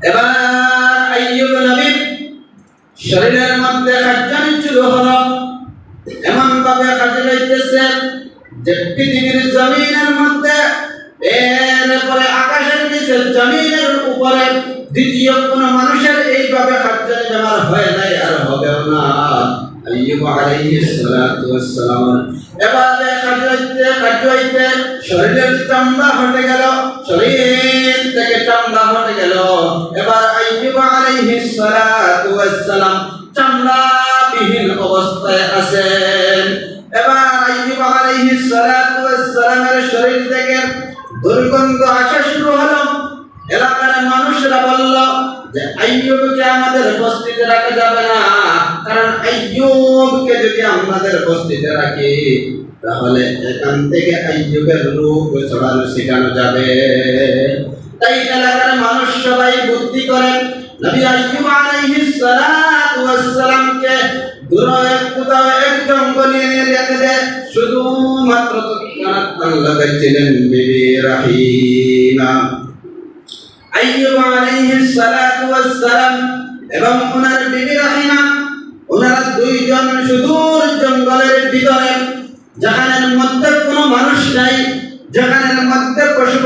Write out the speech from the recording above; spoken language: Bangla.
এবার আইয়ুব নবীর শরীরের মধ্যে খাদ্যানি শুরু হলো, এমন ভাবে কাজে যাইতেছে যে পৃথিবীর জমিনের মধ্যে এরপরে আকাশের নিচে জমিনের উপরে দ্বিতীয় কোন মানুষের এইভাবে খাদ্যানি ব্যবহার হয় নাই আর হবেও না। আইয়ুব আলাইহিস সালাতু ওয়াস সালাম এবারে কাজে শরীরের চামড়া হটে গেল, শরীর থেকে চামড়া হটে গেল। এবার আইয়ুব আলাইহিস সালাতু ওয়াস সালাম চামড়াবিহীন অবস্থায় আছেন। এবার আইয়ুব আলাইহিস সালাতু ওয়াস সালামের শরীর থেকে দুর্গন্ধ আসা শুরু হলো। এলাকার মানুষরা বলল যে আইয়ুবকে আমাদের বস্তিতে রাখা যাবে না, কারণ আইয়ুবকে যদি আমাদের বস্তিতে রাখি তাহলে এখান থেকে আইয়ুবের রূপ ছড়ানো শেখানো যাবে। তাই এলাকার মানুষ সবাই বুদ্ধি করেন নবী আইয়ুব আলাইহিস সালাতু ওয়াস সালামকে দূরে কোথাও এক জঙ্গলে রেখে দেয়। শুধুমাত্র তৎক্ষণাৎ লাগাইছিলেন বিবি রাহিমা। আইয়ুব আলাইহিস সালাতু ওয়াস সালাম এবং ওনার বিবি রাহিমা, ওনারা দুইজন সুদূর জঙ্গলের ভিতরে, যেখানের মধ্যে কোনো মানুষ নাই, যেখানের মধ্যে পশু